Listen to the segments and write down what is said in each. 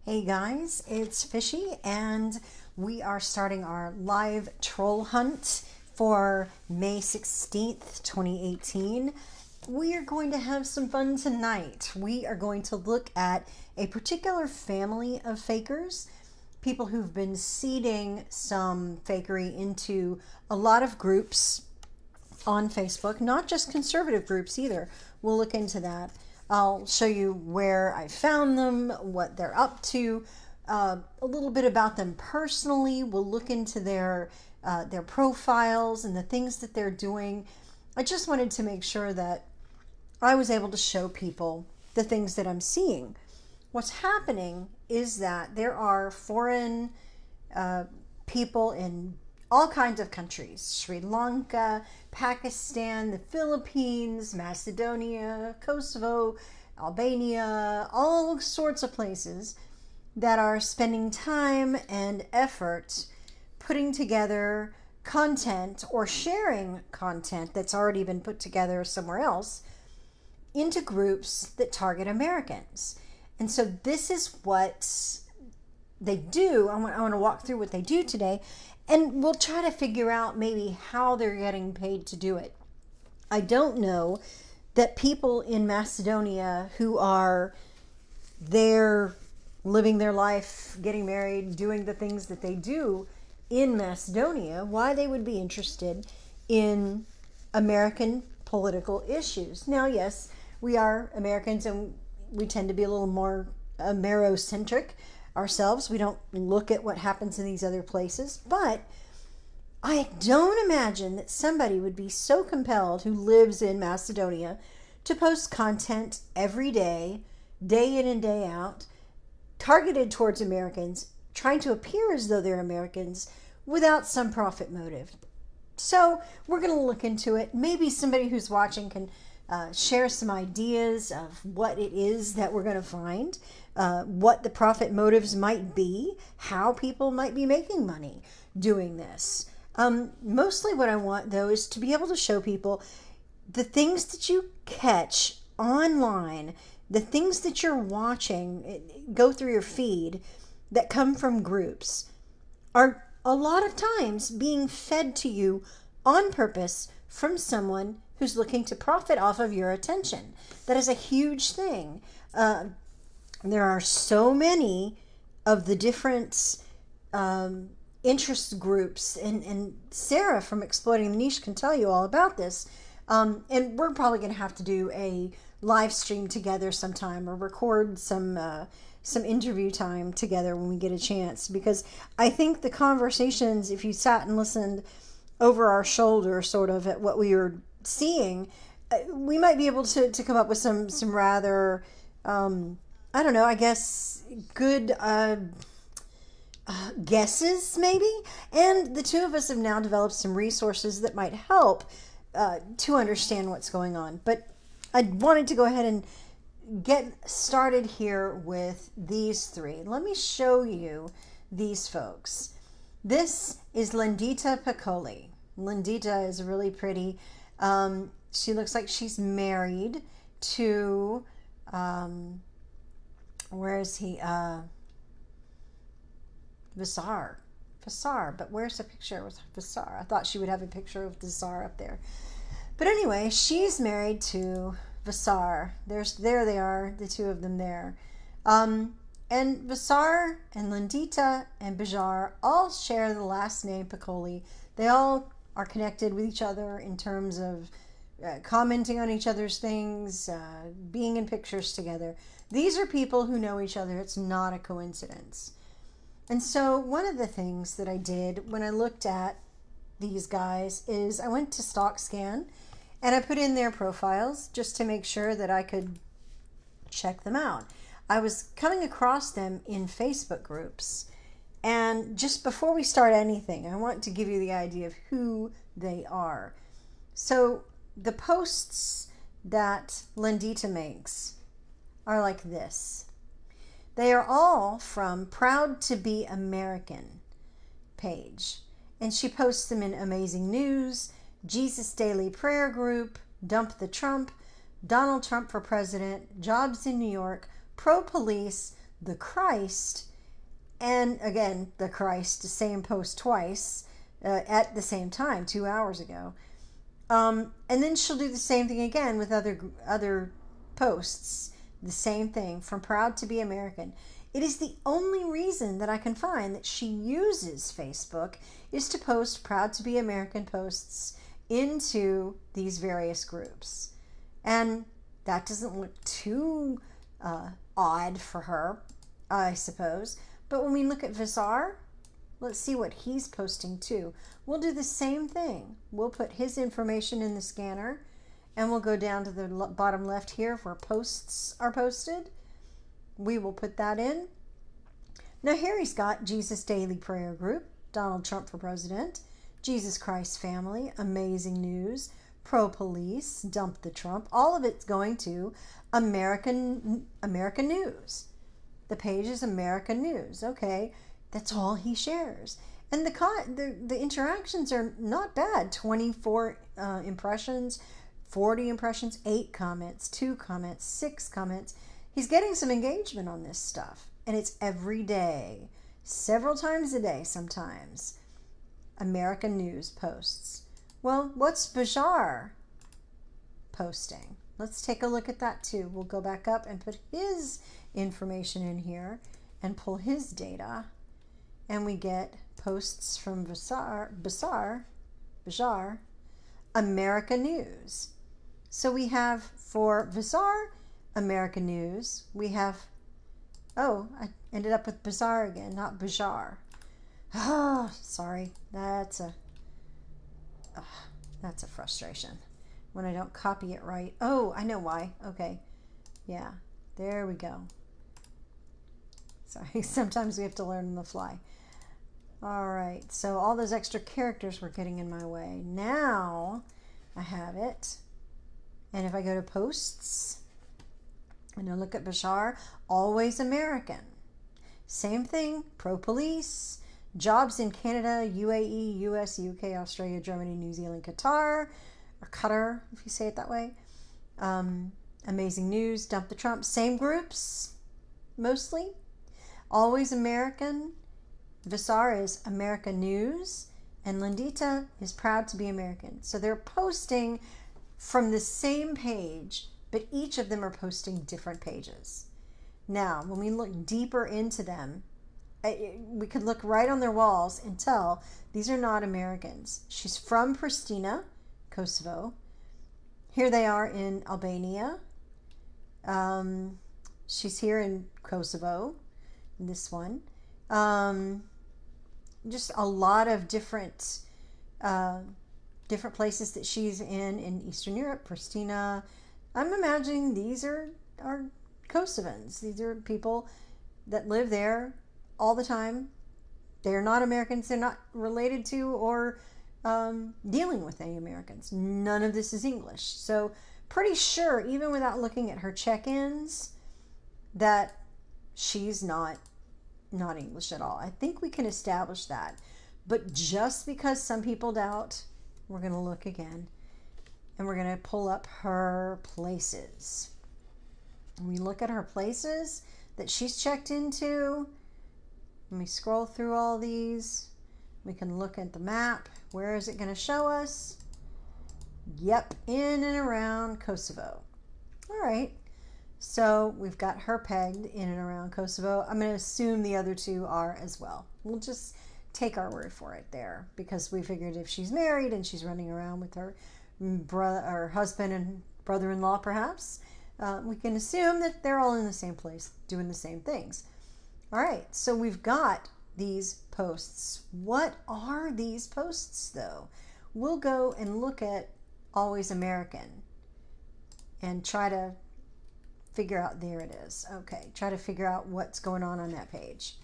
Hey guys, it's Fishy and we are starting our live troll hunt for May 16th, 2018. We are going to have some fun tonight. We are going to look at a particular family of fakers, people who've been seeding some fakery into a lot of groups on Facebook, not just conservative groups either. We'll look into that. I'll show you where I found them, what they're up to, a little bit about them personally. We'll look into their profiles and the things that they're doing. I just wanted to make sure that I was able to show people the things that I'm seeing. What's happening is that there are foreign people in all kinds of countries: Sri Lanka, Pakistan, the Philippines, Macedonia, Kosovo, Albania, all sorts of places that are spending time and effort putting together content or sharing content that's already been put together somewhere else into groups that target Americans. And so this is what they do. I want to walk through what they do today. And we'll try to figure out maybe how they're getting paid to do it. I don't know that people in Macedonia who are there living their life, getting married, doing the things that they do in Macedonia, why they would be interested in American political issues. Now, yes, we are Americans and we tend to be a little more Amerocentric ourselves. We don't look at what happens in these other places, but I don't imagine that somebody would be so compelled who lives in Macedonia to post content every day, day in and day out, targeted towards Americans, trying to appear as though they're Americans without some profit motive. So we're going to look into it. Maybe somebody who's watching can share some ideas of what it is that we're going to find, what the profit motives might be, how people might be making money doing this. Mostly what I want, though, is to be able to show people the things that you catch online, the things that you're watching go through your feed that come from groups are a lot of times being fed to you on purpose from someone who's looking to profit off of your attention. That is a huge thing. There are so many of the different interest groups, and Sarah from Exploiting the Niche can tell you all about this. And we're probably going to have to do a live stream together sometime or record some interview time together when we get a chance, because I think the conversations, if you sat and listened over our shoulder sort of at what we were seeing, we might be able to come up with some rather I don't know, I guess good guesses maybe. And the two of us have now developed some resources that might help to understand what's going on. But I wanted to go ahead and get started here with these three. Let me show you these folks. This is Lindita Pacolli. Lindita is really pretty. She looks like she's married to, where is he? Visar, but where's the picture with Visar? I thought she would have a picture of Visar up there. But anyway, she's married to Visar. There they are, the two of them there. And Visar and Lindita and Bajar all share the last name Pacolli. They all are connected with each other in terms of commenting on each other's things, being in pictures together. These are people who know each other. It's not a coincidence. And so one of the things that I did when I looked at these guys is I went to StockScan and I put in their profiles just to make sure that I could check them out. I was coming across them in Facebook groups. And just before we start anything, I want to give you the idea of who they are. So the posts that Lindita makes are like this. They are all from Proud to Be American page. And she posts them in Amazing News, Jesus Daily Prayer Group, Dump the Trump, Donald Trump for President, Jobs in New York, Pro Police, the Christ, and again, the Christ, the same post twice at the same time, 2 hours ago. And then she'll do the same thing again with other posts. The same thing, from Proud to be American. It is the only reason that I can find that she uses Facebook is to post Proud to be American posts into these various groups. And that doesn't look too odd for her, I suppose. But when we look at Vizar, let's see what he's posting too. We'll do the same thing. We'll put his information in the scanner, and we'll go down to the bottom left here where posts are posted. We will put that in. Now here he's got Jesus Daily Prayer Group, Donald Trump for President, Jesus Christ Family, Amazing News, Pro Police, Dump the Trump. All of it's going to American News. The page is American News. Okay, that's all he shares. And the interactions are not bad. 24 impressions, 40 impressions, 8 comments, 2 comments, 6 comments. He's getting some engagement on this stuff. And it's every day, several times a day sometimes. American News posts. Well, what's Bajar posting? Let's take a look at that too. We'll go back up and put his information in here and pull his data. And we get posts from Bajar, American News. So we have for Bajar, American News, we have, oh, I ended up with Bazaar again, not Bajar. Oh, sorry. That's a frustration when I don't copy it right. Oh, I know why. Okay. Yeah, there we go. Sorry, sometimes we have to learn on the fly. All right, so all those extra characters were getting in my way. Now I have it. And if I go to posts, and I look at Bashar, always American. Same thing, Pro Police, jobs in Canada, UAE, US, UK, Australia, Germany, New Zealand, Qatar, or Qatar, if you say it that way. Amazing News, Dump the Trump, same groups, mostly. Always American. Visar is American News, and Lindita is Proud to be American. So they're posting from the same page, but each of them are posting different pages. Now, when we look deeper into them, we could look right on their walls and tell these are not Americans. She's from Pristina, Kosovo. Here they are in Albania. She's here in Kosovo, this one. Just a lot of different places that she's in Eastern Europe, Pristina. I'm imagining these are Kosovans. These are people that live there all the time. They're not Americans. They're not related to or dealing with any Americans. None of this is English. So pretty sure, even without looking at her check-ins, that she's not English at all. I think we can establish that. But just because some people doubt, we're going to look again. And we're going to pull up her places. And we look at her places that she's checked into. When we scroll through all these, we can look at the map. Where is it going to show us? Yep, in and around Kosovo. All right. So we've got her pegged in and around Kosovo. I'm going to assume the other two are as well. We'll just take our word for it there, because we figured if she's married and she's running around with her brother or husband and brother-in-law, perhaps, we can assume that they're all in the same place doing the same things. All right, so we've got these posts. What are these posts, though? We'll go and look at Always American and try to figure out, there it is. Okay, try to figure out what's going on that page.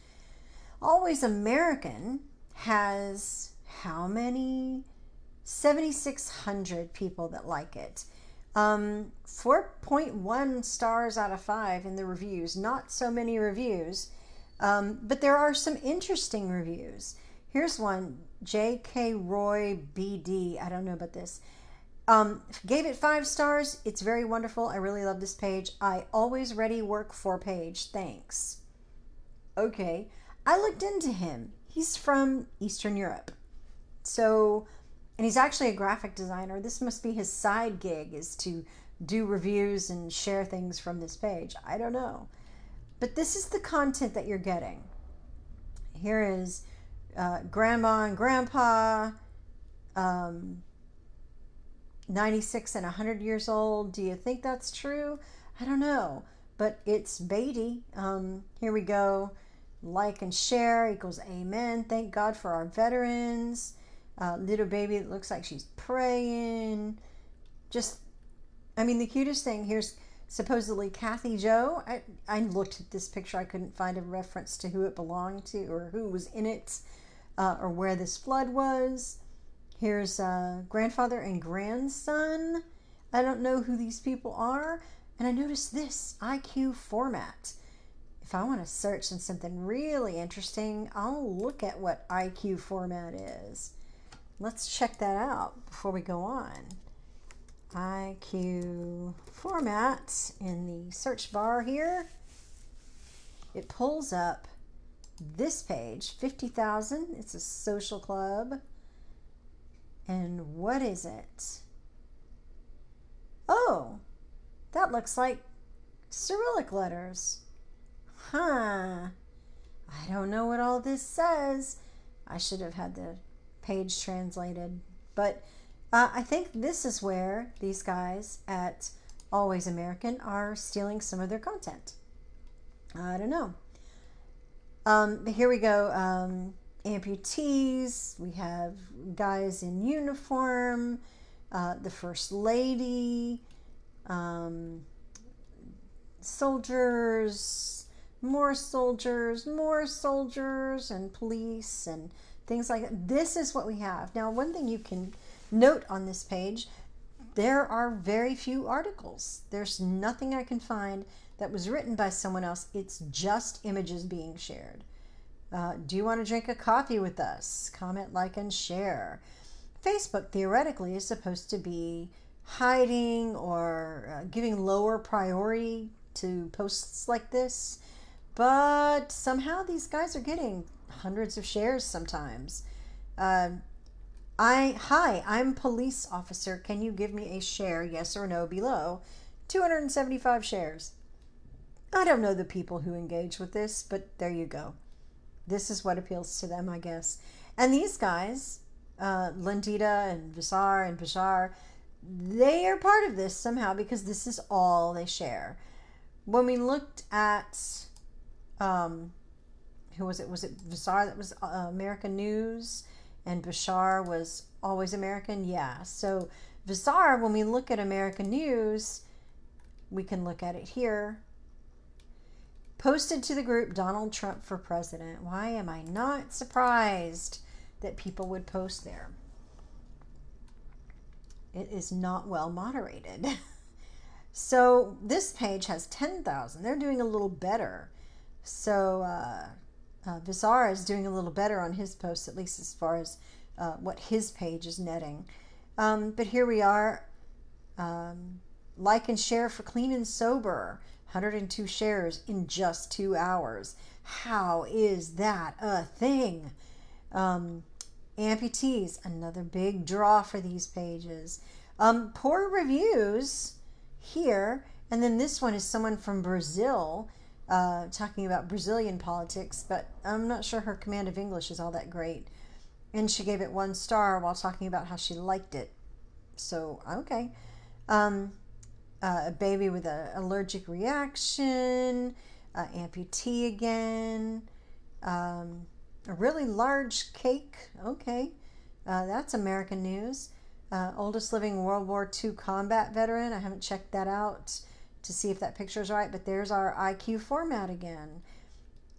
Always American has how many? 7,600 people that like it. 4.1 stars out of 5 in the reviews. Not so many reviews, but there are some interesting reviews. Here's one, J.K. Roy BD. I don't know about this. Gave it 5 stars. It's very wonderful. I really love this page. I always ready work for page. Thanks. Okay. I looked into him. He's from Eastern Europe. So, and he's actually a graphic designer. This must be his side gig, is to do reviews and share things from this page. I don't know. But this is the content that you're getting. Here is grandma and grandpa, 96 and 100 years old. Do you think that's true? I don't know. But it's Beatty. Here we go. Like and share equals amen. Thank God for our veterans. Little baby that looks like she's praying. Just, I mean, the cutest thing. Here's supposedly Kathy Joe. I looked at this picture. I couldn't find a reference to who it belonged to or who was in it or where this flood was. Here's grandfather and grandson. I don't know who these people are. And I noticed this IQ format. If I want to search on something really interesting, I'll look at what IQ format is. Let's check that out before we go on. IQ format in the search bar here. It pulls up this page, 50,000. It's a social club. And what is it? Oh, that looks like Cyrillic letters. Huh. I don't know what all this says. I should have had the page translated. But I think this is where these guys at Always American are stealing some of their content. I don't know. But here we go. Amputees. We have guys in uniform. The First Lady. Soldiers. More soldiers, and police and things like that. This is what we have. Now, one thing you can note on this page, there are very few articles. There's nothing I can find that was written by someone else. It's just images being shared. Do you want to drink a coffee with us? Comment, like, and share. Facebook theoretically is supposed to be hiding or giving lower priority to posts like this. But somehow these guys are getting hundreds of shares sometimes. Hi, I'm police officer. Can you give me a share, yes or no, below? 275 shares. I don't know the people who engage with this, but there you go. This is what appeals to them, I guess. And these guys, Lindita and Visar and Bashar, they are part of this somehow because this is all they share. When we looked at who was it? Was it Visar that was American News and Bashar was Always American? Yeah. So Visar, when we look at American News, we can look at it here. Posted to the group Donald Trump for president. Why am I not surprised that people would post there? It is not well moderated. So this page has 10,000. They're doing a little better. So Visar is doing a little better on his posts, at least as far as what his page is netting. But here we are. Like and share for clean and sober. 102 shares in just 2 hours. How is that a thing? Amputees, another big draw for these pages. Poor reviews here. And then this one is someone from Brazil talking about Brazilian politics, but I'm not sure her command of English is all that great. And she gave it 1 star while talking about how she liked it. So, okay. A baby with an allergic reaction, amputee again, a really large cake. Okay, that's American News. Oldest living World War II combat veteran. I haven't checked that out to see if that picture is right, but there's our IQ format again.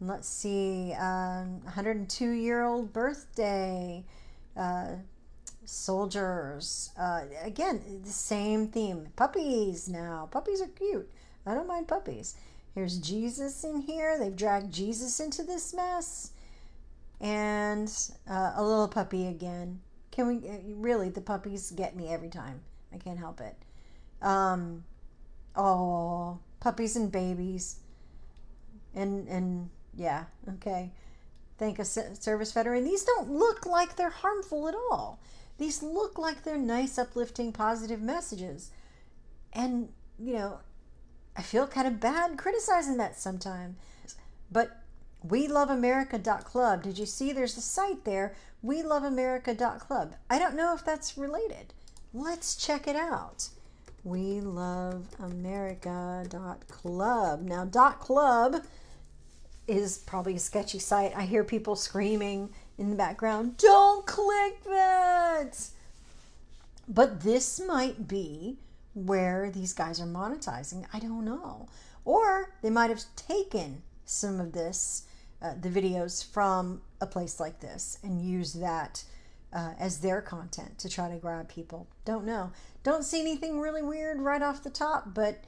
Let's see, 102-year-old birthday, soldiers. Again, the same theme. Puppies now. Puppies are cute. I don't mind puppies. Here's Jesus in here. They've dragged Jesus into this mess. And a little puppy again. Can we really? The puppies get me every time. I can't help it. Oh, puppies and babies. And Yeah, okay. Thank a service veteran. These don't look like they're harmful at all. These look like they're nice, uplifting, positive messages. And, I feel kind of bad criticizing that sometimes. But WeLoveAmerica.club. Did you see there's a site there? WeLoveAmerica.club. I don't know if that's related. Let's check it out. WeLoveAmerica.club. Now, .club is probably a sketchy site. I hear people screaming in the background, don't click that! But this might be where these guys are monetizing. I don't know. Or they might have taken some of this, the videos from a place like this and used that as their content to try to grab people. Don't know. Don't see anything really weird right off the top, but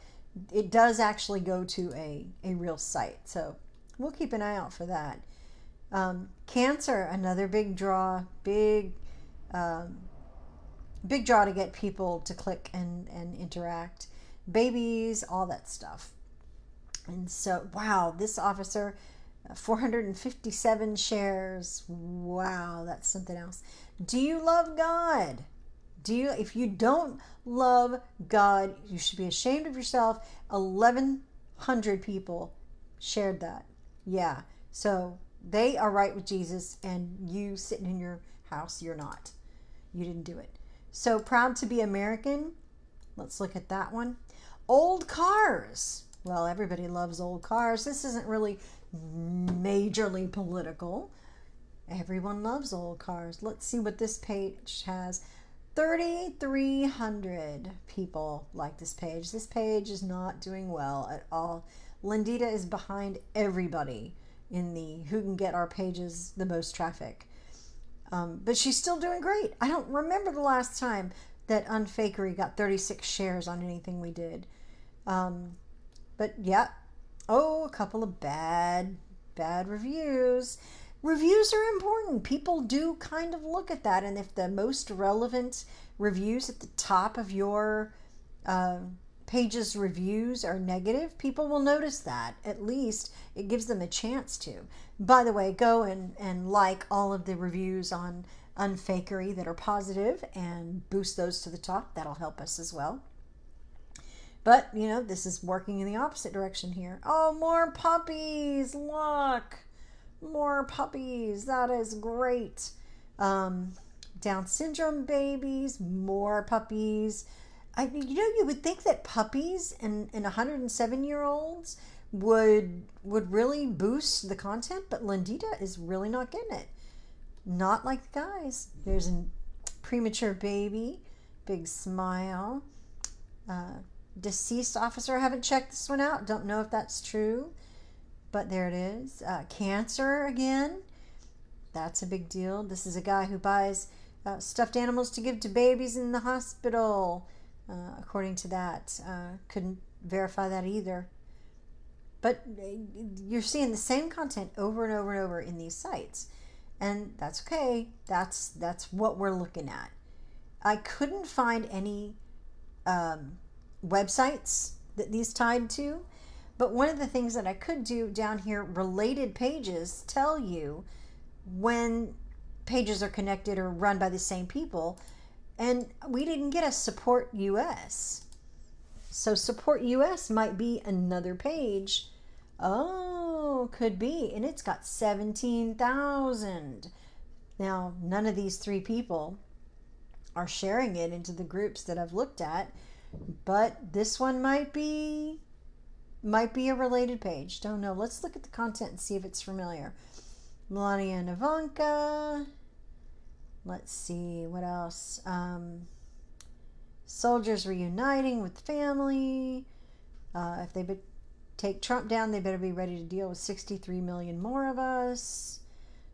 it does actually go to a real site. So we'll keep an eye out for that. Cancer, another big draw, big draw to get people to click and interact. Babies, all that stuff. And so, wow, this officer, 457 shares. Wow, that's something else. Do you love God? If you don't love God, you should be ashamed of yourself. 1,100 people shared that. Yeah, so they are right with Jesus, and you sitting in your house, you're not. You didn't do it. So proud to be American. Let's look at that one. Old cars. Well, everybody loves old cars. This isn't really majorly political. Everyone loves old cars. Let's see what this page has. 3,300 people like this page. This page is not doing well at all. Lindita is behind everybody in the who can get our pages the most traffic. But she's still doing great. I don't remember the last time that Unfakery got 36 shares on anything we did. But yeah. Oh, a couple of bad reviews. Reviews are important. People do kind of look at that. And if the most relevant reviews at the top of your page's reviews are negative, people will notice that. At least it gives them a chance to. By the way, go and like all of the reviews on Unfakery that are positive and boost those to the top. That'll help us as well. But, this is working in the opposite direction here. Oh, more puppies. Look. More puppies. That is great. Down syndrome babies. More puppies. You would think that puppies and 107-year-olds would really boost the content, but Lindita is really not getting it. Not like the guys. There's a premature baby. Big smile. Deceased officer. I haven't checked this one out. Don't know if that's true, but there it is. Cancer again. That's a big deal. This is a guy who buys stuffed animals to give to babies in the hospital. According to that, couldn't verify that either. But you're seeing the same content over and over and over in these sites, and that's okay. That's what we're looking at. I couldn't find any websites that these tied to, but one of the things that I could do down here, related pages, tell you when pages are connected or run by the same people. And we didn't get a Support US. So Support US might be another page. Oh, could be. And it's got 17,000. Now, none of these three people are sharing it into the groups that I've looked at. But this one might be a related page. Don't know. Let's look at the content and see if it's familiar. Melania and Ivanka. Let's see, what else? Soldiers reuniting with family. If they take Trump down, they better be ready to deal with 63 million more of us.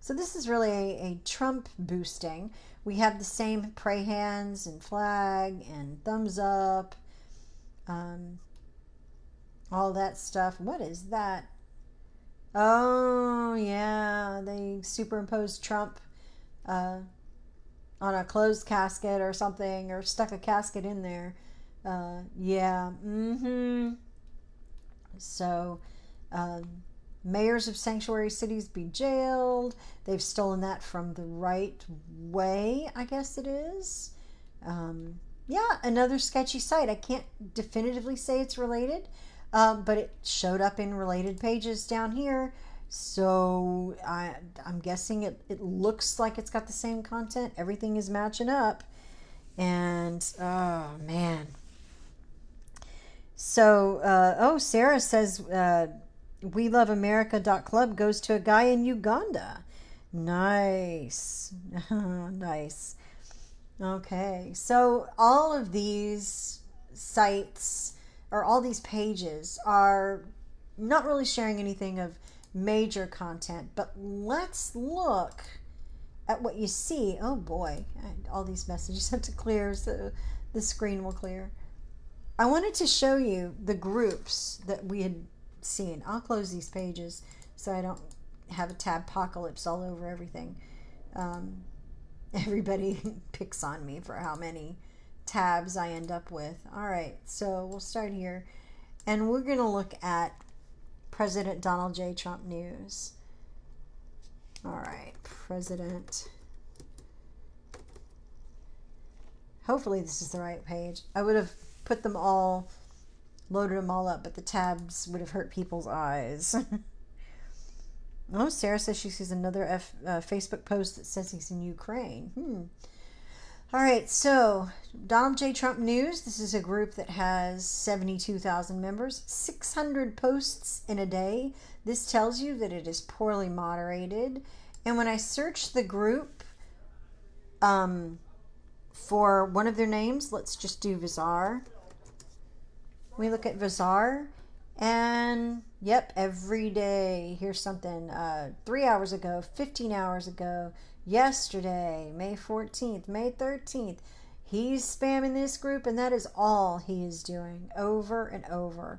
So this is really a Trump boosting. We have the same pray hands and flag and thumbs up. All that stuff. What is that? Oh, yeah. They superimposed Trump on a closed casket or something, or stuck a casket in there. Yeah. So Mayors of sanctuary cities be jailed. They've stolen that from the right way, I guess it is. Yeah, another sketchy site. I can't definitively say it's related, but it showed up in related pages down here. So I'm guessing it looks like it's got the same content. Everything is matching up. And, oh, man. So, Sarah says, WeLoveAmerica.club goes to a guy in Uganda. Nice. Nice. Okay. So all of these sites or all these pages are not really sharing anything of major content, but let's look at what you see. Oh boy, all these messages have to clear so the screen will clear. I wanted to show you the groups that we had seen. I'll close these pages so I don't have a tab apocalypse all over everything. Everybody picks on me for how many tabs I end up with. All right, so we'll start here. And we're going to look at President Donald J. Trump news. All right, President. Hopefully this is the right page. I would have put them all, loaded them all up, but the tabs would have hurt people's eyes. Oh, Sarah says she sees another Facebook post that says he's in Ukraine. All right, so Donald J. Trump News. This is a group that has 72,000 members, 600 posts in a day. This tells you that it is poorly moderated. And when I search the group for one of their names, let's just do Vizar. We look at Vizar, and yep, every day. Here's something 3 hours ago, 15 hours ago, yesterday, May 14th, May 13th. He's spamming this group, and that is all he is doing over and over.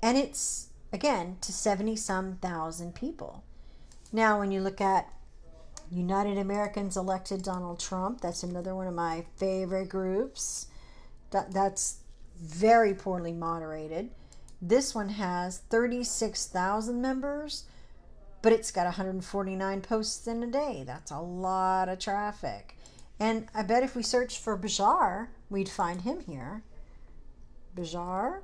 And it's, again, to 70-some thousand people. Now, when you look at United Americans elected Donald Trump, that's another one of my favorite groups. That's very poorly moderated. This one has 36,000 members, but it's got 149 posts in a day. That's a lot of traffic. And I bet if we searched for Bajar, we'd find him here. Bajar.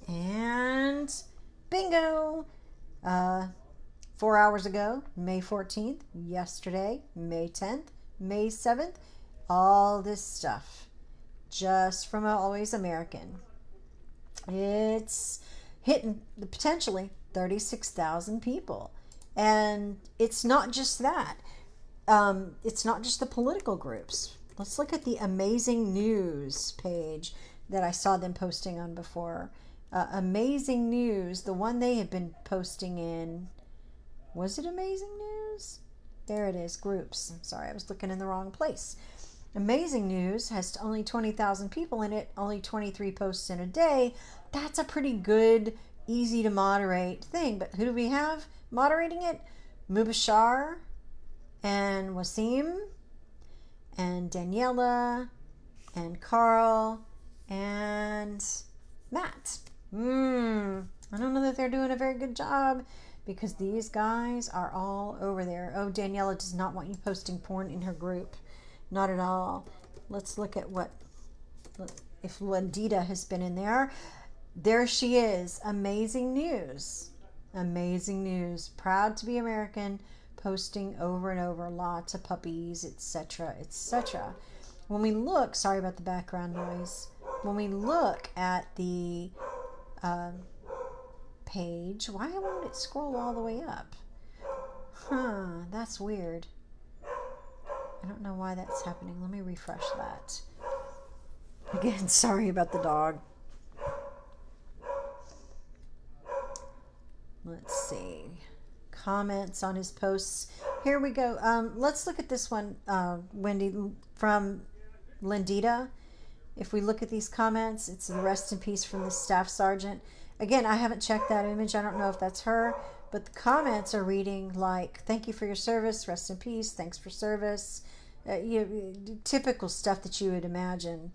And bingo! 4 hours ago, May 14th, yesterday, May 10th, May 7th, all this stuff. Just from Always American. It's hitting potentially 36,000 people. And it's not just that. It's not just the political groups. Let's look at the Amazing News page that I saw them posting on before. Amazing News, the one they have been posting in, was it Amazing News? There it is, groups. I'm sorry, I was looking in the wrong place. Amazing News has only 20,000 people in it, only 23 posts in a day. That's a pretty good, easy to moderate thing. But who do we have moderating it? Mubashar and Wasim and Daniela and Carl and Matt. I don't know that they're doing a very good job because these guys are all over there. Oh, Daniela does not want you posting porn in her group. Not at all. Let's look at if Lindita has been in there. There she is. Amazing News. Amazing News. Proud to be American. Posting over and over. Lots of puppies, etc., etc. When we look, sorry about the background noise. When we look at the page, why won't it scroll all the way up? That's weird. I don't know why that's happening. Let me refresh that. Again, sorry about the dog. Let's see. Comments on his posts. Here we go. Let's look at this one, Wendy, from Lindita. If we look at these comments, it's the rest in peace from the staff sergeant. Again, I haven't checked that image. I don't know if that's her. But the comments are reading like, thank you for your service, rest in peace, thanks for service. Typical stuff that you would imagine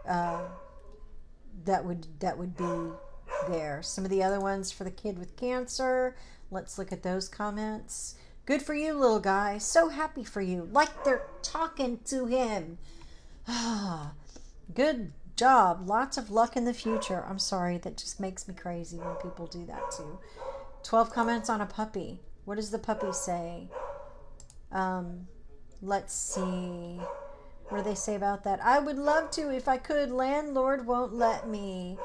that would be there. Some of the other ones for the kid with cancer. Let's look at those comments. Good for you, little guy. So happy for you. Like they're talking to him. Good job. Lots of luck in the future. I'm sorry. That just makes me crazy when people do that too. 12 comments on a puppy. What does the puppy say? Let's see. What do they say about that? I would love to if I could. Landlord won't let me.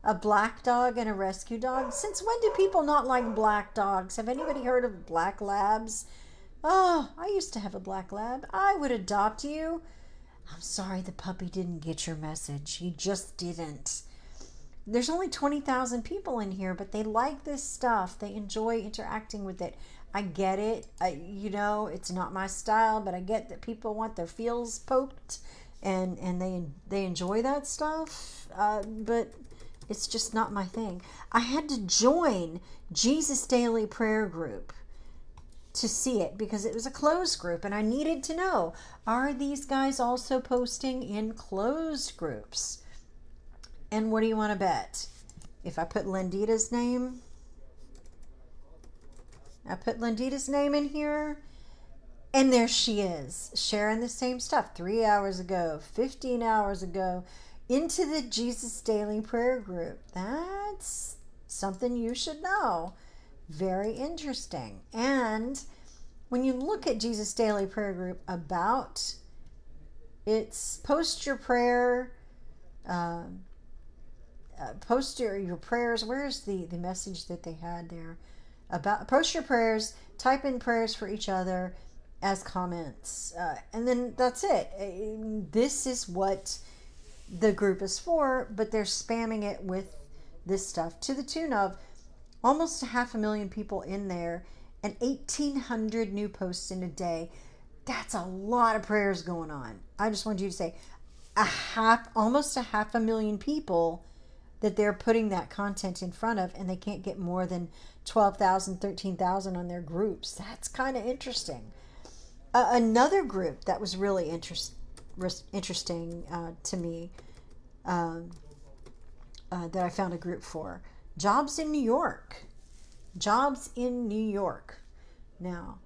A black dog and a rescue dog? Since when do people not like black dogs? Have anybody heard of black labs? Oh, I used to have a black lab. I would adopt you. I'm sorry the puppy didn't get your message. He just didn't. There's only 20,000 people in here, but they like this stuff. They enjoy interacting with it. I get it. You know, it's not my style, but I get that people want their feels poked, and they enjoy that stuff. But it's just not my thing. I had to join Jesus Daily Prayer Group to see it because it was a closed group, and I needed to know, are these guys also posting in closed groups? And what do you want to bet? If I put Lendita's name, in here, and there she is, sharing the same stuff 3 hours ago, 15 hours ago, into the Jesus Daily Prayer Group. That's something you should know. Very interesting. And when you look at Jesus Daily Prayer Group about, it's post your prayer, post your prayers. Where's the message that they had there? About post your prayers, type in prayers for each other as comments. And then that's it. This is what the group is for, but they're spamming it with this stuff to the tune of almost 500,000 people in there and 1,800 new posts in a day. That's a lot of prayers going on. I just wanted you to say almost 500,000 people that they're putting that content in front of, and they can't get more than 12,000, 13,000 on their groups. That's kind of interesting. Another group that was really interesting to me, that I found a group for, Jobs in New York. Jobs in New York. Now,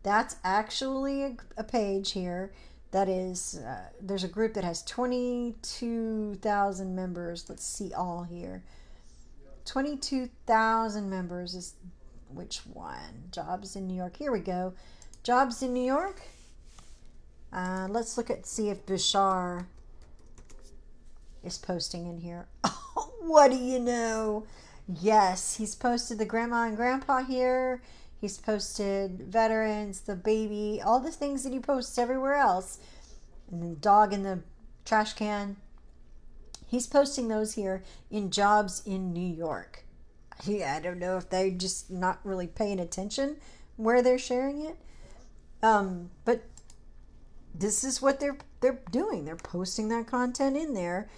that's actually a page here that is, there's a group that has 22,000 members. Let's see all here. 22,000 members is which one? Jobs in New York. Here we go. Jobs in New York. Let's see if Bashar is posting in here. Oh, what do you know? Yes, he's posted the grandma and grandpa here. He's posted veterans, the baby, all the things that he posts everywhere else. And the dog in the trash can. He's posting those here in Jobs in New York. Yeah, I don't know if they're just not really paying attention where they're sharing it. But this is what they're doing. They're posting that content in there.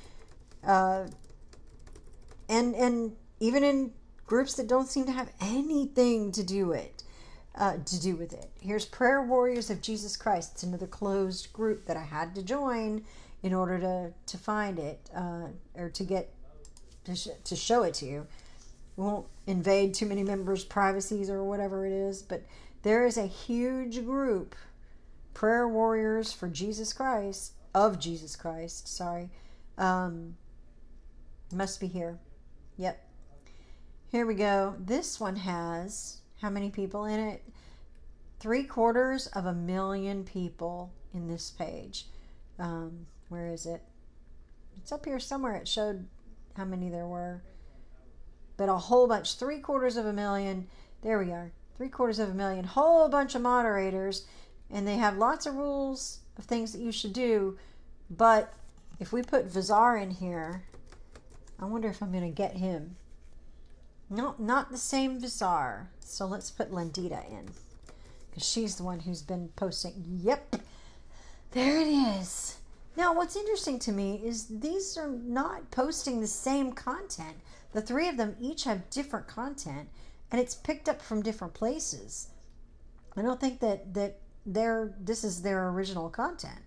And even in groups that don't seem to have anything to do with it. Here's Prayer Warriors of Jesus Christ. It's another closed group that I had to join in order to find it, or to show it to you. We won't invade too many members' privacies or whatever it is, but there is a huge group, Prayer Warriors for Jesus Christ, of Jesus Christ, sorry. Must be here. Yep. Here we go. This one has how many people in it? 750,000 people in this page. Where is it? It's up here somewhere. It showed how many there were. But a whole bunch. 750,000. There we are. 750,000. Whole bunch of moderators. And they have lots of rules of things that you should do. But if we put Vizar in here, I wonder if I'm going to get him. No, not the same Vizar. So let's put Lendita in, because she's the one who's been posting. Yep. There it is. Now, what's interesting to me is these are not posting the same content. The three of them each have different content, and it's picked up from different places. I don't think that this is their original content,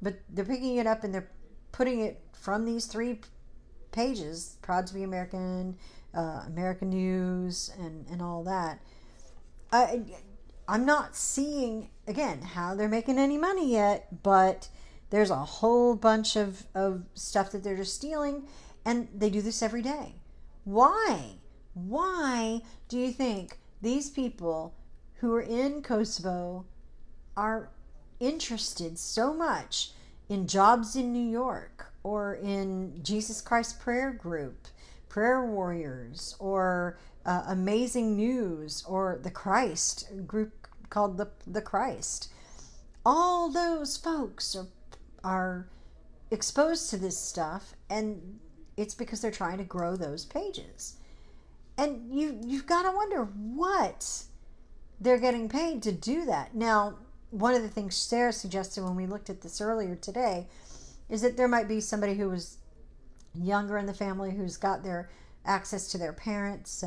but they're picking it up and they're putting it from these three pages, Proud to be American, American News, and all that. I'm not seeing, again, how they're making any money yet, but there's a whole bunch of stuff that they're just stealing, and they do this every day. Why? Why do you think these people who are in Kosovo are interested so much in jobs in New York, or in Jesus Christ Prayer Group, Prayer Warriors, or Amazing News, or the Christ group called the Christ? All those folks are exposed to this stuff, and it's because they're trying to grow those pages. And you've got to wonder what they're getting paid to do that. Now, one of the things Sarah suggested when we looked at this earlier today is that there might be somebody who was younger in the family who's got their access to their parents'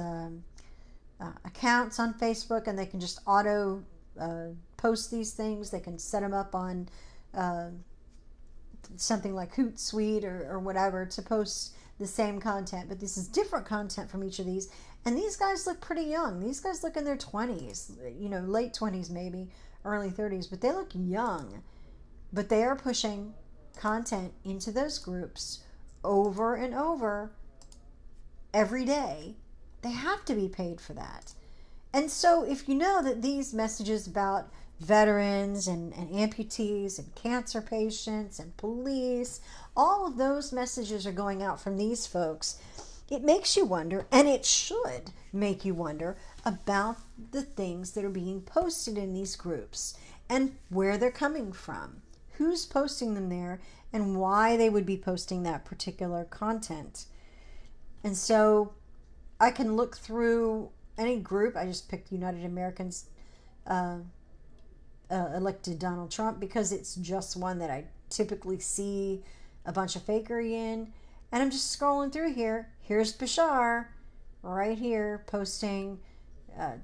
accounts on Facebook, and they can just auto post these things. They can set them up on something like Hootsuite or whatever to post the same content, but this is different content from each of these. And these guys look pretty young. These guys look in their 20s, late 20s maybe, early 30s, but they look young. But they are pushing content into those groups over and over every day. They have to be paid for that. And so if you know that these messages about veterans and amputees and cancer patients and police, all of those messages are going out from these folks, it makes you wonder, and it should make you wonder, about the things that are being posted in these groups and where they're coming from, who's posting them there, and why they would be posting that particular content. And so I can look through any group. I just picked United Americans elected Donald Trump because it's just one that I typically see a bunch of fakery in. And I'm just scrolling through here. Here's Bashar right here posting,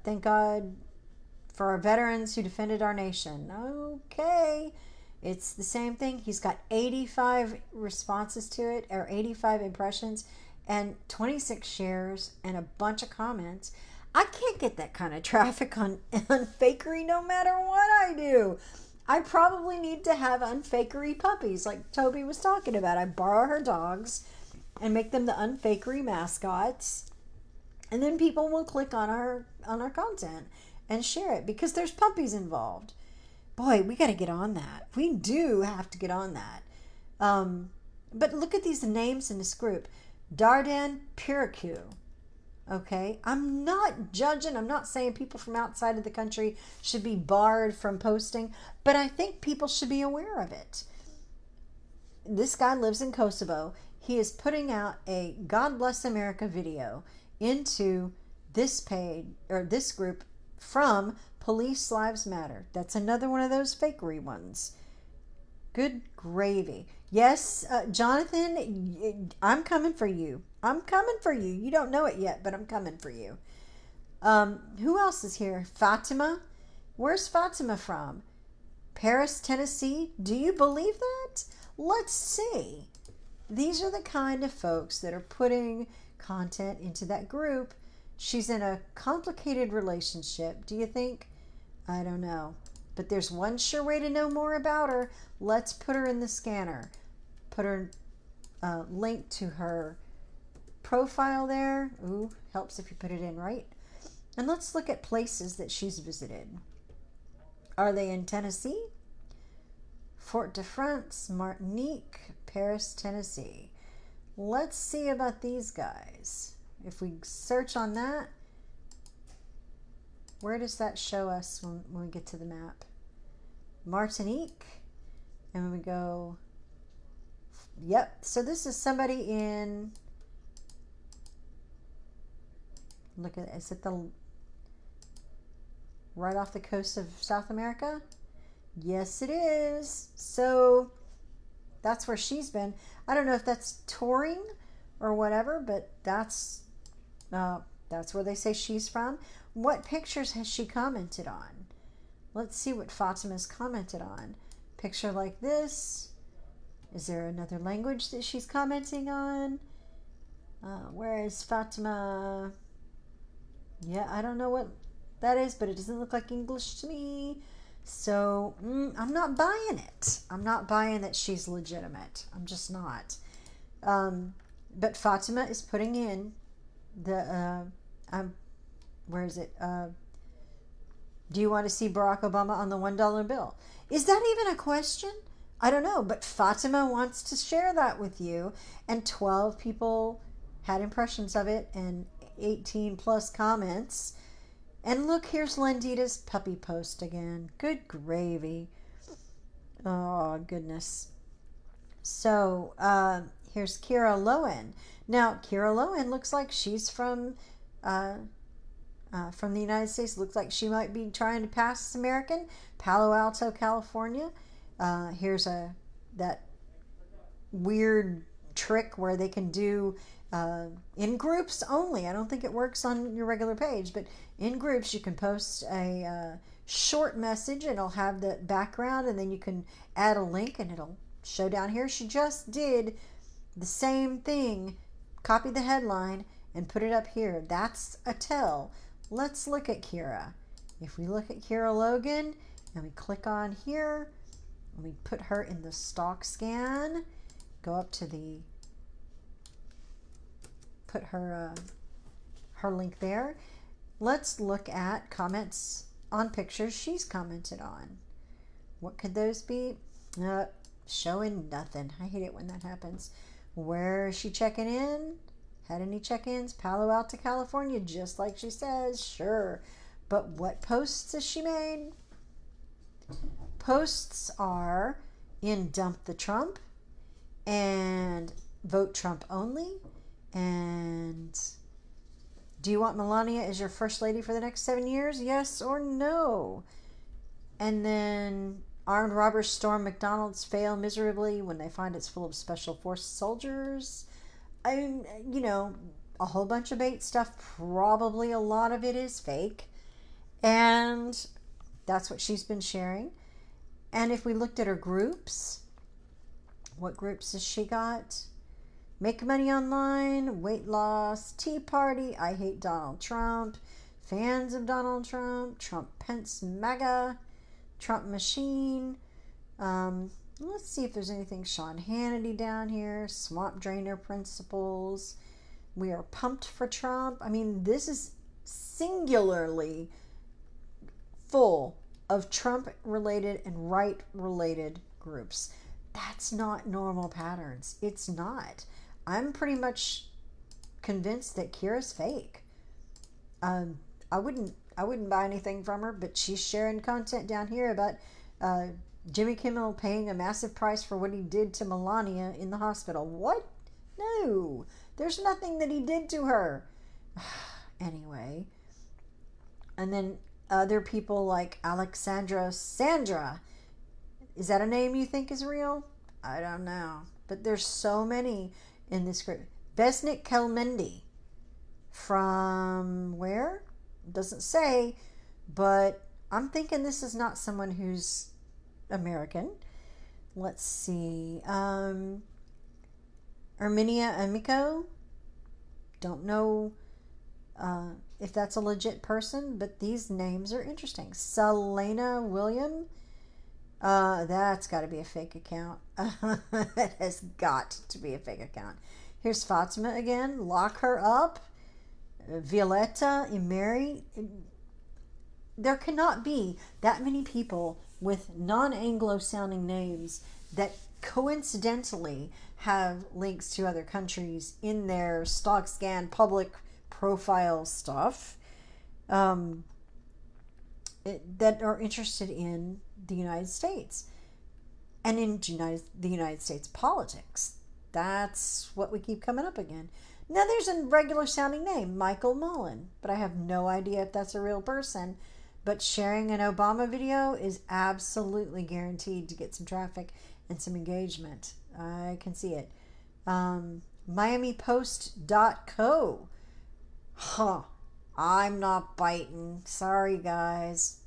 thank God for our veterans who defended our nation. Okay. It's the same thing. He's got 85 responses to it, or 85 impressions, and 26 shares and a bunch of comments. I can't get that kind of traffic on Fakery no matter what I do. I probably need to have unfakery puppies like Toby was talking about. I borrow her dogs and make them the unfakery mascots, and then people will click on our content and share it because there's puppies involved. Boy, we got to get on that. We do have to get on that. But look at these names in this group. Dardan Piracu. Okay, I'm not judging. I'm not saying people from outside of the country should be barred from posting, but I think people should be aware of it. This guy lives in Kosovo. He is putting out a God Bless America video into this page, or this group, from Police Lives Matter. That's another one of those fakery ones. Good gravy. Yes, Jonathan, I'm coming for you. I'm coming for you. You don't know it yet, but I'm coming for you. Who else is here? Fatima. Where's Fatima from? Paris, Tennessee. Do you believe that? Let's see. These are the kind of folks that are putting content into that group. She's in a complicated relationship. Do you think? I don't know. But there's one sure way to know more about her. Let's put her in the scanner. Put her link to her profile there. Ooh, helps if you put it in right. And let's look at places that she's visited. Are they in Tennessee? Fort de France, Martinique, Paris, Tennessee. Let's see about these guys. If we search on that, where does that show us when we get to the map? Martinique. And when we go, yep. So this is somebody in, look at, is it the, right off the coast of South America? Yes, it is. So that's where she's been. I don't know if that's touring or whatever, but that's where they say she's from. What pictures has she commented on? Let's see what Fatima's commented on. Picture like this. Is there another language that she's commenting on? Where is Fatima? Yeah, I don't know what that is, but it doesn't look like English to me. So I'm not buying it. I'm not buying that she's legitimate. I'm just not. But Fatima is putting in the, where is it? Do you want to see Barack Obama on the $1 bill? Is that even a question? I don't know, but Fatima wants to share that with you. And 12 people had impressions of it and 18 plus comments. And look, here's Lendita's puppy post again. Good gravy. Oh, goodness. So here's Kira Lowen. Now, Kira Lowen looks like she's from the United States. Looks like she might be trying to pass as American. Palo Alto, California. Here's that weird trick where they can do in groups only. I don't think it works on your regular page, but in groups you can post a short message and it'll have the background, and then you can add a link and it'll show down here. She just did the same thing, copy the headline and put it up here. That's a tell. Let's look at Kira. If we look at Kira Logan and we click on here and we put her in the stock scan, go up to the, put her her link there. Let's look at comments on pictures she's commented on. What could those be? Showing nothing. I hate it when that happens. Where is she checking in? Had any check-ins? Palo Alto, California, just like she says. Sure. But what posts has she made? Posts are in Dump the Trump and Vote Trump Only and do you want Melania as your first lady for the next 7 years? Yes or no? And then armed robbers storm McDonald's, fail miserably when they find it's full of special forces soldiers. You know, a whole bunch of bait stuff. Probably a lot of it is fake. And that's what she's been sharing. And if we looked at her groups, what groups has she got? Make money online, weight loss, Tea Party, I hate Donald Trump, fans of Donald Trump, Trump Pence MAGA, Trump machine. Let's see if there's anything Sean Hannity down here, swamp drainer principles. We are pumped for Trump. I mean, this is singularly full of Trump-related and right-related groups. That's not normal patterns. It's not. I'm pretty much convinced that Kira's fake. I wouldn't buy anything from her, but she's sharing content down here about Jimmy Kimmel paying a massive price for what he did to Melania in the hospital. What? No, there's nothing that he did to her. Anyway, and then other people like Alexandra Sandra. Is that a name you think is real? I don't know. But there's so many in this group. Besnik Kelmendi. From where? Doesn't say. But I'm thinking this is not someone who's American. Let's see. Erminia Amico. Don't know if that's a legit person, but these names are interesting. Selena William. That's got to be a fake account. It has got to be a fake account. Here's Fatima again. Lock her up. Violetta Imeri. There cannot be that many people with non-Anglo sounding names that coincidentally have links to other countries in their stock scan public profile stuff that are interested in the United States and in the United States politics. That's what we keep coming up again. Now there's a regular sounding name, Michael Mullen, but I have no idea if that's a real person. But sharing an Obama video is absolutely guaranteed to get some traffic and some engagement. I can see it. MiamiPost.co. Huh. I'm not biting. Sorry, guys.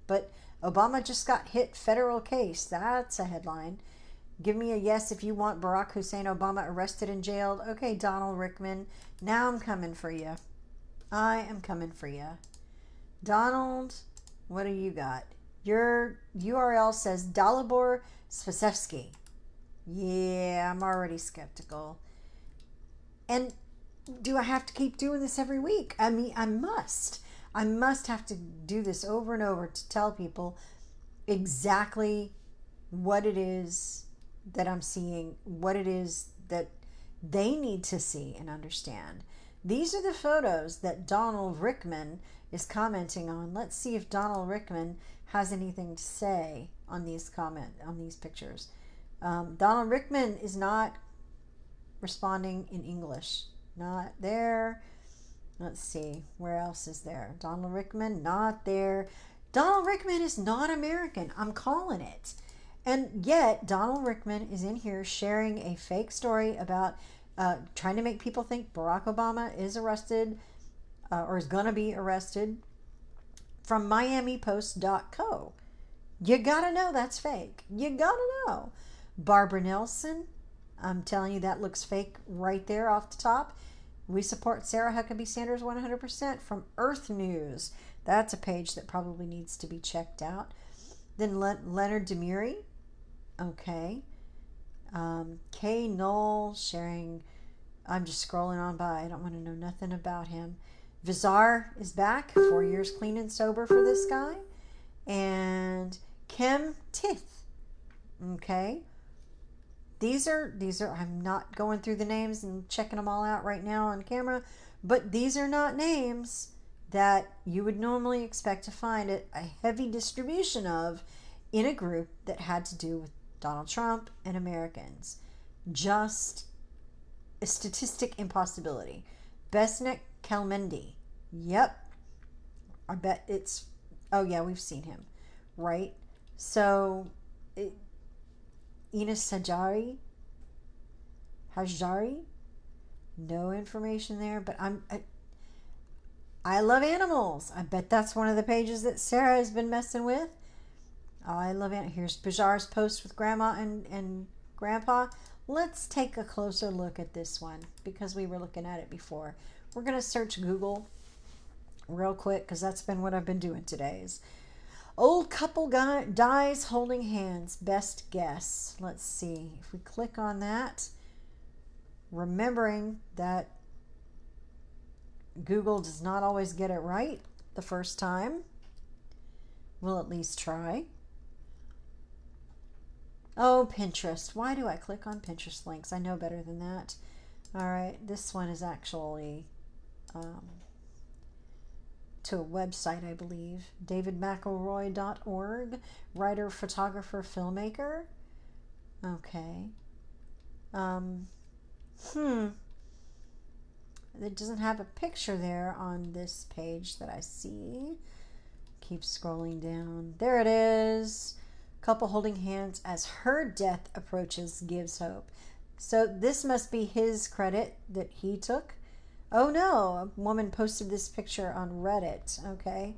But Obama just got hit federal case. That's a headline. Give me a yes if you want Barack Hussein Obama arrested and jailed. Okay, Donald Rickman, now I'm coming for you. I am coming for you. Donald, what do you got? Your URL says Dalibor Spasevsky. Yeah, I'm already skeptical. And do I have to keep doing this every week? I mean, I must. I must have to do this over and over to tell people exactly what it is that I'm seeing, what it is that they need to see and understand. These are the photos that Donald Rickman is commenting on. Let's see if Donald Rickman has anything to say on these pictures. Donald Rickman is not responding in English. Not there. Let's see. Where else is there? Donald Rickman, not there. Donald Rickman is not American. I'm calling it. And yet, Donald Rickman is in here sharing a fake story about trying to make people think Barack Obama is arrested or is going to be arrested from MiamiPost.co. You got to know that's fake. You got to know. Barbara Nelson, I'm telling you, that looks fake right there off the top. We support Sarah Huckabee Sanders 100% from Earth News. That's a page that probably needs to be checked out. Then Leonard Demiri. Okay. Kay Knoll sharing. I'm just scrolling on by. I don't want to know nothing about him. Vizar is back. 4 years clean and sober for this guy. And Kim Tith. Okay. These are, I'm not going through the names and checking them all out right now on camera, but these are not names that you would normally expect to find a heavy distribution of in a group that had to do with Donald Trump and Americans. Just a statistic impossibility. Besnik Kelmendi. Yep. I bet it's, oh yeah, we've seen him, right? So, Enos Hajari, no information there, but I love animals. I bet that's one of the pages that Sarah has been messing with. I love it. Here's Bajar's post with Grandma and Grandpa. Let's take a closer look at this one because we were looking at it before. We're going to search Google real quick because that's been what I've been doing today. Old couple guy dies holding hands. Best guess. Let's see. If we click on that, remembering that Google does not always get it right the first time. We'll at least try. Oh, Pinterest. Why do I click on Pinterest links? I know better than that. All right. This one is actually to a website, I believe. davidmcelroy.org. Writer, photographer, filmmaker. Okay. It doesn't have a picture there on this page that I see. Keep scrolling down. There it is. Couple holding hands as her death approaches gives hope. So this must be his credit that he took. Oh no, a woman posted this picture on Reddit. Okay.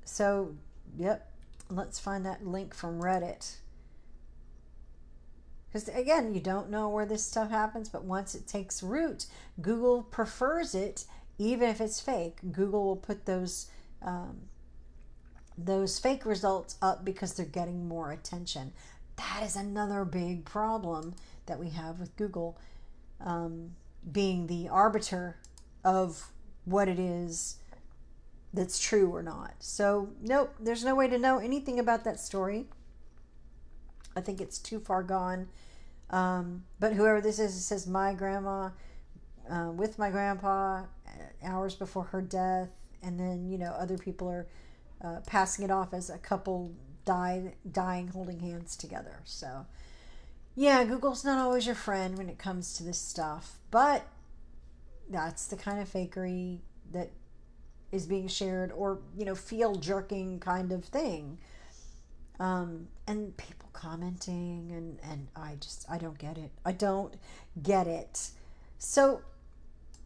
So, yep. Let's find that link from Reddit. Because again, you don't know where this stuff happens, but once it takes root, Google prefers it, even if it's fake. Google will put those fake results up because they're getting more attention. That is another big problem that we have with Google being the arbiter of what it is that's true or not. So, nope, there's no way to know anything about that story. I think it's too far gone. But whoever this is, it says my grandma with my grandpa hours before her death. And then, you know, other people are passing it off as a couple dying holding hands together. So, yeah, Google's not always your friend when it comes to this stuff. But that's the kind of fakery that is being shared, or, you know, field jerking kind of thing. And people commenting, and I don't get it. I don't get it. So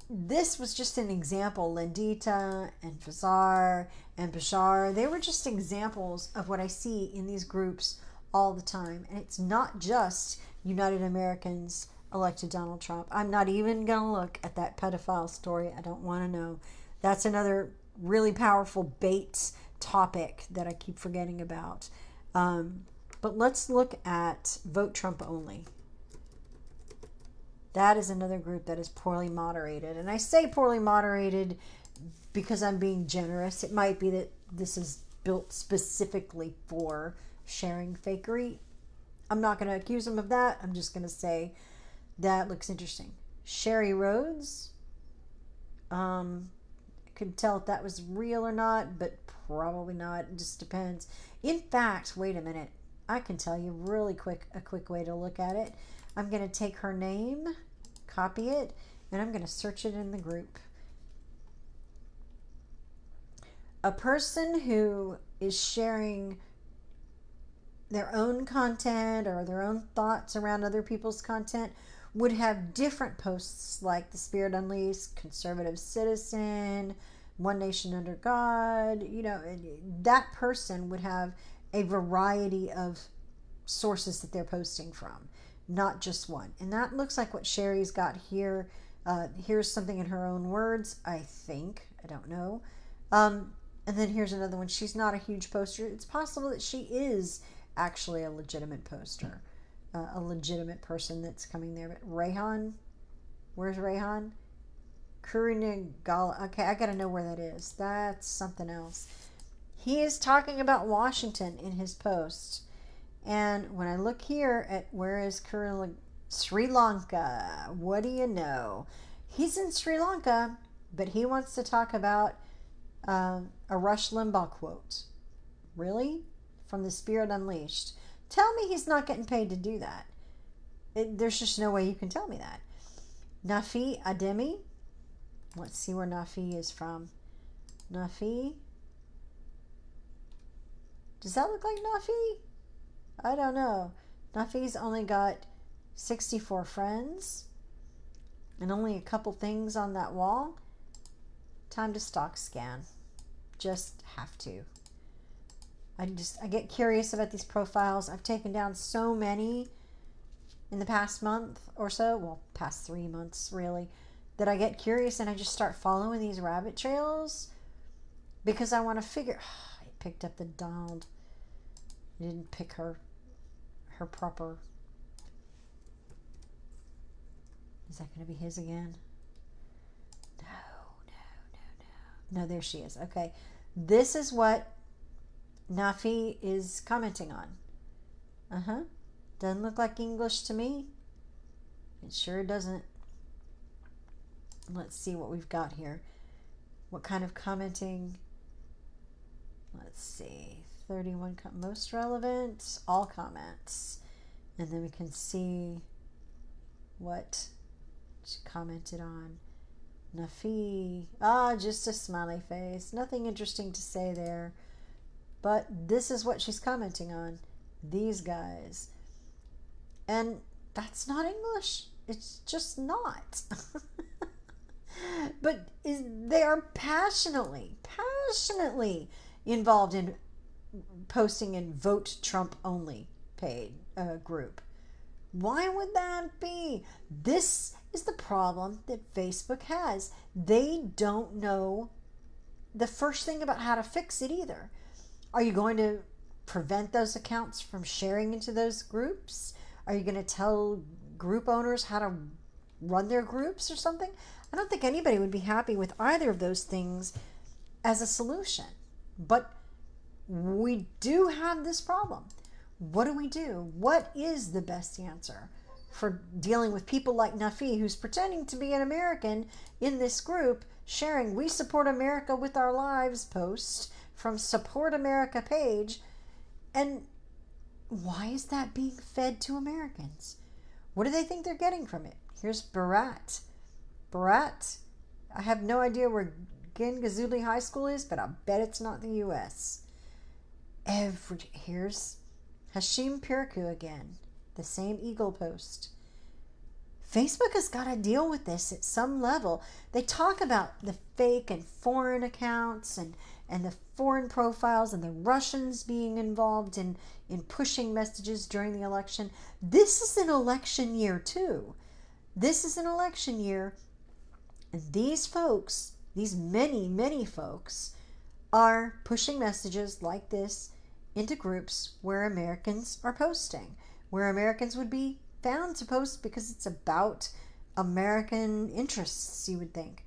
this was just an example. Lindita and Fazar and Bashar, they were just examples of what I see in these groups all the time. And it's not just United Americans elected Donald Trump. I'm not even going to look at that pedophile story. I don't want to know. That's another really powerful bait topic that I keep forgetting about. But let's look at Vote Trump Only. That is another group that is poorly moderated. And I say poorly moderated because I'm being generous. It might be that this is built specifically for sharing fakery. I'm not going to accuse them of that. I'm just going to say that looks interesting. Sherry Rhodes. Couldn't tell if that was real or not, but probably not. It just depends. In fact, wait a minute. I can tell you really quick, a quick way to look at it. I'm going to take her name, copy it, and I'm going to search it in the group. A person who is sharing their own content or their own thoughts around other people's content would have different posts like The Spirit Unleashed, Conservative Citizen, One Nation Under God. You know, that person would have a variety of sources that they're posting from, not just one. And that looks like what Sherry's got here. Here's something in her own words, I think. I don't know. And then here's another one. She's not a huge poster. It's possible that she is actually a legitimate poster, a legitimate person that's coming there. But Rayhan, where's Rayhan? Kurinagala. Okay, I got to know where that is. That's something else. He is talking about Washington in his post. And when I look here at where is Sri Lanka, what do you know? He's in Sri Lanka, but he wants to talk about a Rush Limbaugh quote. Really? From The Spirit Unleashed. Tell me he's not getting paid to do that. There's just no way you can tell me that. Nafi Ademi. Let's see where Nafi is from. Nafi. Does that look like Nafi? I don't know. Nafi's only got 64 friends and only a couple things on that wall. Time to stock scan. Just have to. I get curious about these profiles. I've taken down so many in the past month or so, well, past 3 months really, that I get curious and I just start following these rabbit trails because I want to figure. I picked up the Donald. I didn't pick her proper. Is that going to be his again? No, there she is. Okay. This is what Nafi is commenting on. Doesn't look like English to me. It sure doesn't. Let's see what we've got here. What kind of commenting? Let's see. 31 most relevant, all comments. And then we can see what she commented on. Nafi. Just a smiley face. Nothing interesting to say there. But this is what she's commenting on. These guys. And that's not English. It's just not. But they are passionately involved in posting in Vote Trump Only group. Why would that be? This is the problem that Facebook has. They don't know the first thing about how to fix it either. Are you going to prevent those accounts from sharing into those groups? Are you going to tell group owners how to run their groups or something? I don't think anybody would be happy with either of those things as a solution. But we do have this problem. What do we do? What is the best answer for dealing with people like Nafi, who's pretending to be an American in this group, sharing "We Support America with Our Lives" post from Support America page? And why is that being fed to Americans? What do they think they're getting from it? Here's Barat. Barat, I have no idea where Gingazuli High School is, but I bet it's not the U.S. Here's Hashim Piraku again, the same Eagle post. Facebook has got to deal with this at some level. They talk about the fake and foreign accounts and and the foreign profiles and the Russians being involved in pushing messages during the election. This is an election year too. This is an election year. And these folks, these many folks, are pushing messages like this into groups where Americans are posting, where Americans would be found to post because it's about American interests, you would think.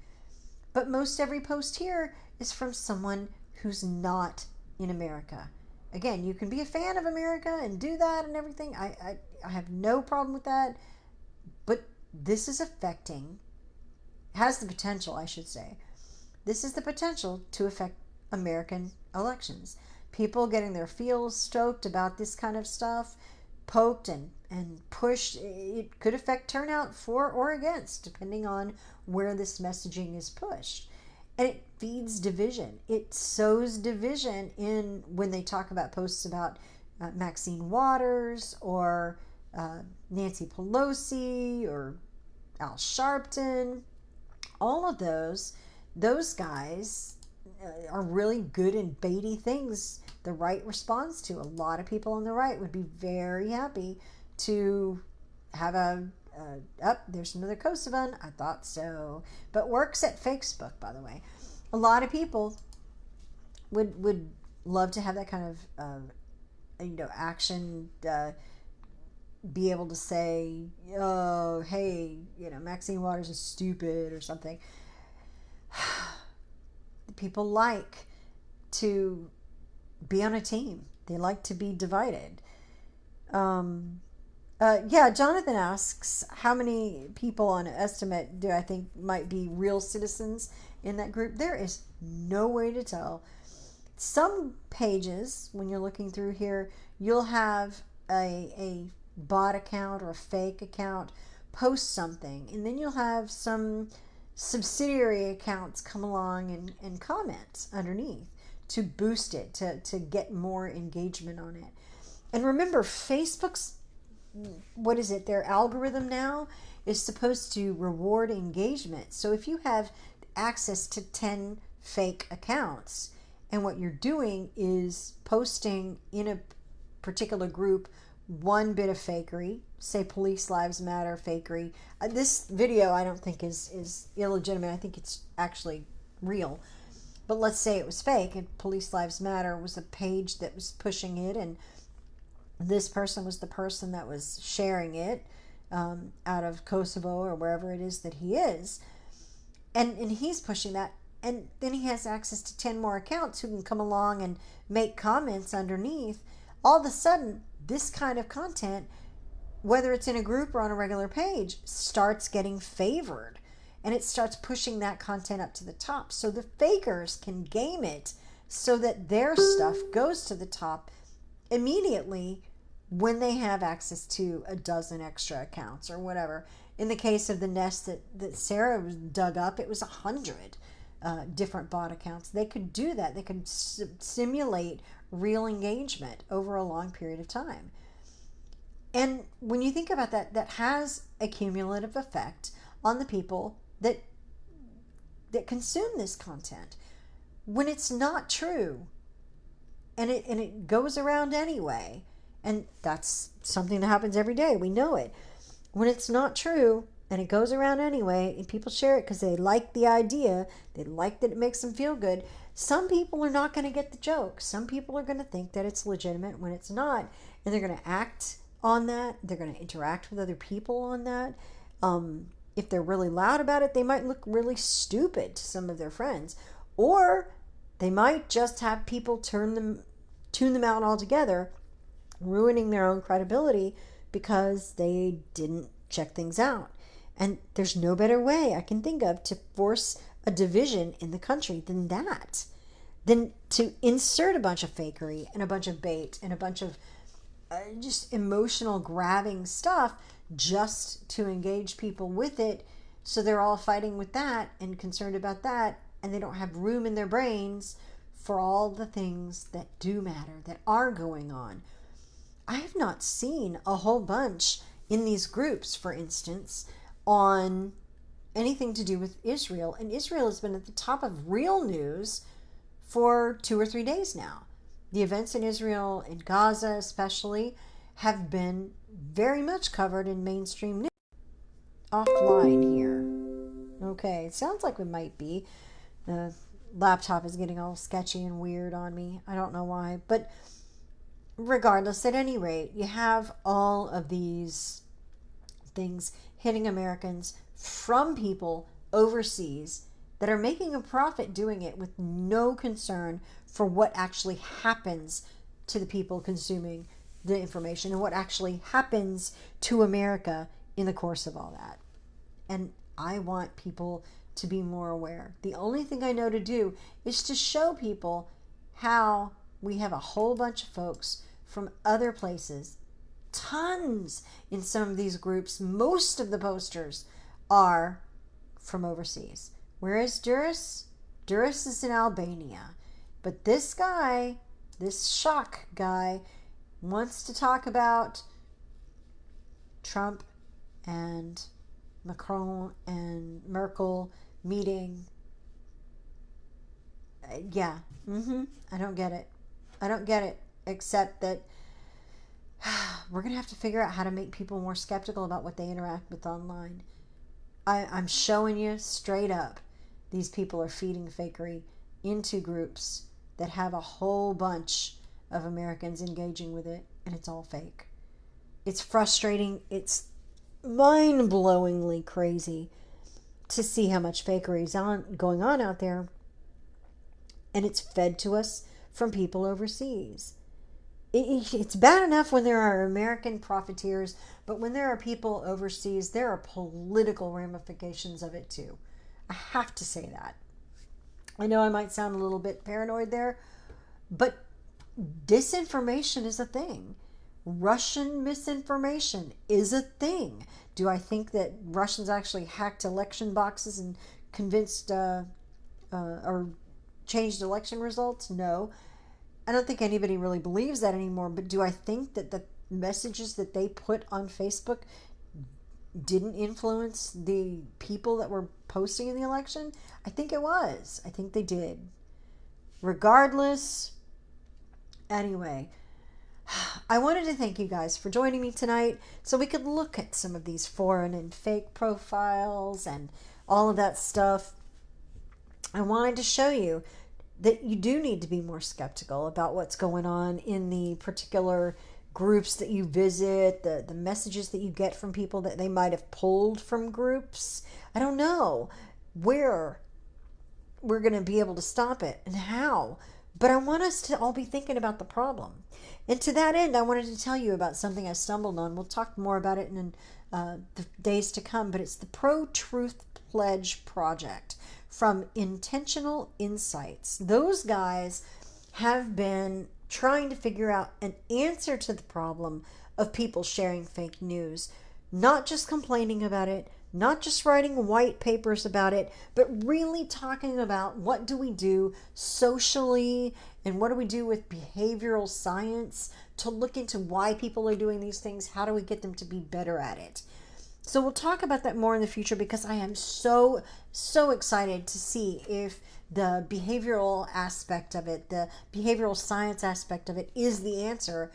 But most every post here is from someone who's not in America. Again, you can be a fan of America and do that and everything. I have no problem with that. But this is affecting, has the potential, I should say. This is the potential to affect American elections. People getting their feels stoked about this kind of stuff, poked and pushed. It could affect turnout for or against, depending on where this messaging is pushed. And it feeds division. It sows division in when they talk about posts about Maxine Waters or Nancy Pelosi or Al Sharpton. All of those guys are really good and baity things the right responds to. A lot of people on the right would be very happy to have there's another Kosovan. I thought so. But works at Facebook, by the way. A lot of people would love to have that kind of action, be able to say, oh, hey, Maxine Waters is stupid or something. People like to be on a team. They like to be divided. Jonathan asks, how many people on an estimate do I think might be real citizens in that group? There is no way to tell. Some pages, when you're looking through here, you'll have a bot account or a fake account post something, and then you'll have some subsidiary accounts come along and comment underneath to boost it, to get more engagement on it. And remember, Facebook's, their algorithm now is supposed to reward engagement. So if you have access to 10 fake accounts and what you're doing is posting in a particular group one bit of fakery, say Police Lives Matter fakery. This video I don't think is illegitimate. I think it's actually real. But let's say it was fake and Police Lives Matter was a page that was pushing it, and this person was the person that was sharing it out of Kosovo or wherever it is that he is. And he's pushing that. And then he has access to 10 more accounts who can come along and make comments underneath. All of a sudden, this kind of content, whether it's in a group or on a regular page, starts getting favored. And it starts pushing that content up to the top. So the fakers can game it so that their stuff goes to the top immediately when they have access to a dozen extra accounts or whatever. In the case of the nest that Sarah dug up, it was 100 different bot accounts. They could do that. They could simulate real engagement over a long period of time. And when you think about that, that has a cumulative effect on the people that consume this content. When it's not true, and it goes around anyway, and that's something that happens every day, we know it. When it's not true and it goes around anyway, and people share it because they like the idea, they like that it makes them feel good, some people are not going to get the joke. Some people are going to think that it's legitimate when it's not, and they're going to act on that. They're going to interact with other people on that. If they're really loud about it, they might look really stupid to some of their friends, or they might just have people tune them out altogether, ruining their own credibility because they didn't check things out. And there's no better way I can think of to force a division in the country than that, than to insert a bunch of fakery and a bunch of bait and a bunch of just emotional grabbing stuff just to engage people with it, so they're all fighting with that and concerned about that, and they don't have room in their brains for all the things that do matter, that are going on. I have not seen a whole bunch in these groups, for instance, on anything to do with Israel. And Israel has been at the top of real news for 2 or 3 days now. The events in Israel, in Gaza especially, have been very much covered in mainstream news. Offline here. Okay, it sounds like we might be. The laptop is getting all sketchy and weird on me. I don't know why. But regardless, at any rate, you have all of these things hitting Americans from people overseas that are making a profit doing it with no concern for what actually happens to the people consuming the information and what actually happens to America in the course of all that. And I want people to be more aware. The only thing I know to do is to show people how we have a whole bunch of folks from other places, tons in some of these groups. Most of the posters are from overseas. Where is Duris? Duris is in Albania. But this guy, this shock guy, wants to talk about Trump and Macron and Merkel meeting. Yeah. I don't get it. I don't get it, except that we're going to have to figure out how to make people more skeptical about what they interact with online. I'm showing you straight up, these people are feeding fakery into groups that have a whole bunch of Americans engaging with it, and it's all fake. It's frustrating. It's mind-blowingly crazy to see how much fakery is going on out there, and it's fed to us from people overseas. It's bad enough when there are American profiteers, but when there are people overseas, there are political ramifications of it too. I have to say that. I know I might sound a little bit paranoid there, but disinformation is a thing. Russian misinformation is a thing. Do I think that Russians actually hacked election boxes and convinced or changed election results? No. I don't think anybody really believes that anymore, but do I think that the messages that they put on Facebook didn't influence the people that were posting in the election? I think it was. I think they did. Regardless, anyway, I wanted to thank you guys for joining me tonight so we could look at some of these foreign and fake profiles and all of that stuff. I wanted to show you that you do need to be more skeptical about what's going on in the particular groups that you visit, the messages that you get from people that they might have pulled from groups. I don't know where we're going to be able to stop it and how, but I want us to all be thinking about the problem. And to that end, I wanted to tell you about something I stumbled on. We'll talk more about it in the days to come, but it's the Pro-Truth Pledge Project from Intentional Insights. Those guys have been trying to figure out an answer to the problem of people sharing fake news, not just complaining about it, not just writing white papers about it, but really talking about what do we do socially and what do we do with behavioral science to look into why people are doing these things. How do we get them to be better at it? So we'll talk about that more in the future, because I am so excited to see if the behavioral aspect of it, the behavioral science aspect of it, is the answer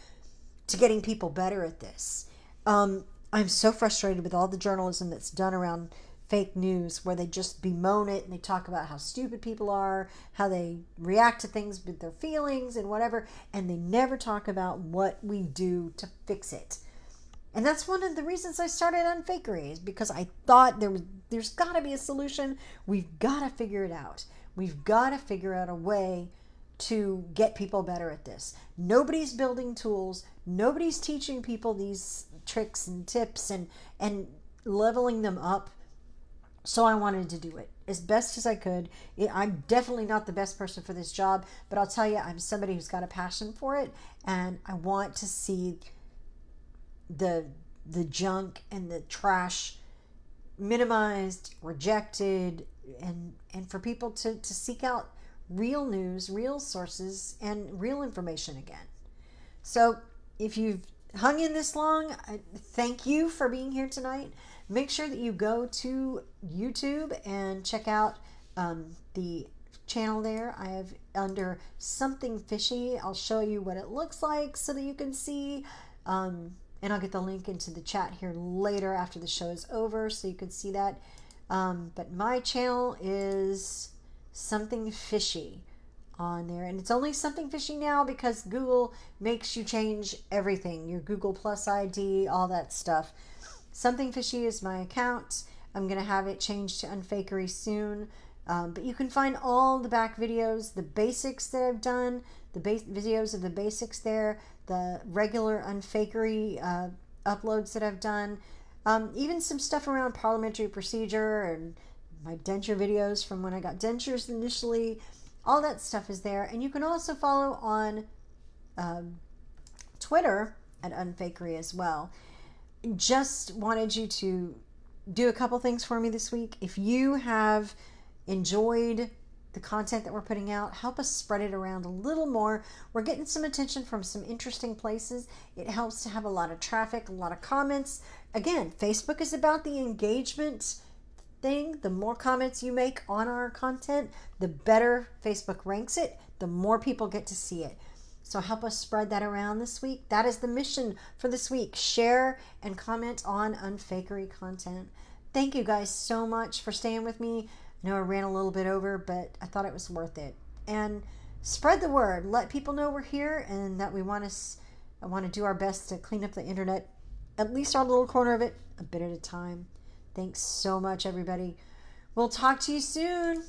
to getting people better at this. I'm so frustrated with all the journalism that's done around fake news, where they just bemoan it and they talk about how stupid people are, how they react to things with their feelings and whatever, and they never talk about what we do to fix it. And that's one of the reasons I started Unfakery, is because I thought there's got to be a solution. We've got to figure it out. We've got to figure out a way to get people better at this. Nobody's building tools. Nobody's teaching people these tricks and tips and leveling them up. So I wanted to do it as best as I could. I'm definitely not the best person for this job, but I'll tell you, I'm somebody who's got a passion for it, and I want to see the junk and the trash minimized, rejected, and for people to seek out real news, real sources, and real information again. So if you've hung in this long, thank you for being here tonight. Make sure that you go to YouTube and check out the channel there. I have under something fishy. I'll show you what it looks like so that you can see. And I'll get the link into the chat here later after the show is over so you can see that. But my channel is something fishy on there, and it's only something fishy now because Google makes you change everything, your Google Plus ID, all that stuff. Something fishy is my account. I'm gonna have it changed to Unfakery soon, but you can find all the back videos, the basics that I've done, the videos of the basics there, the regular Unfakery uploads that I've done, even some stuff around parliamentary procedure and my denture videos from when I got dentures initially. All that stuff is there. And you can also follow on Twitter at Unfakery as well. Just wanted you to do a couple things for me this week. If you have enjoyed the content that we're putting out, help us spread it around a little more. We're getting some attention from some interesting places. It helps to have a lot of traffic, a lot of comments. Again, Facebook is about the engagement thing. The more comments you make on our content, the better Facebook ranks it, the more people get to see it. So help us spread that around this week. That is the mission for this week. Share and comment on Unfakery content. Thank you guys so much for staying with me. I know I ran a little bit over, but I thought it was worth it. And spread the word. Let people know we're here and that we want to do our best to clean up the internet, at least our little corner of it, a bit at a time. Thanks so much, everybody. We'll talk to you soon.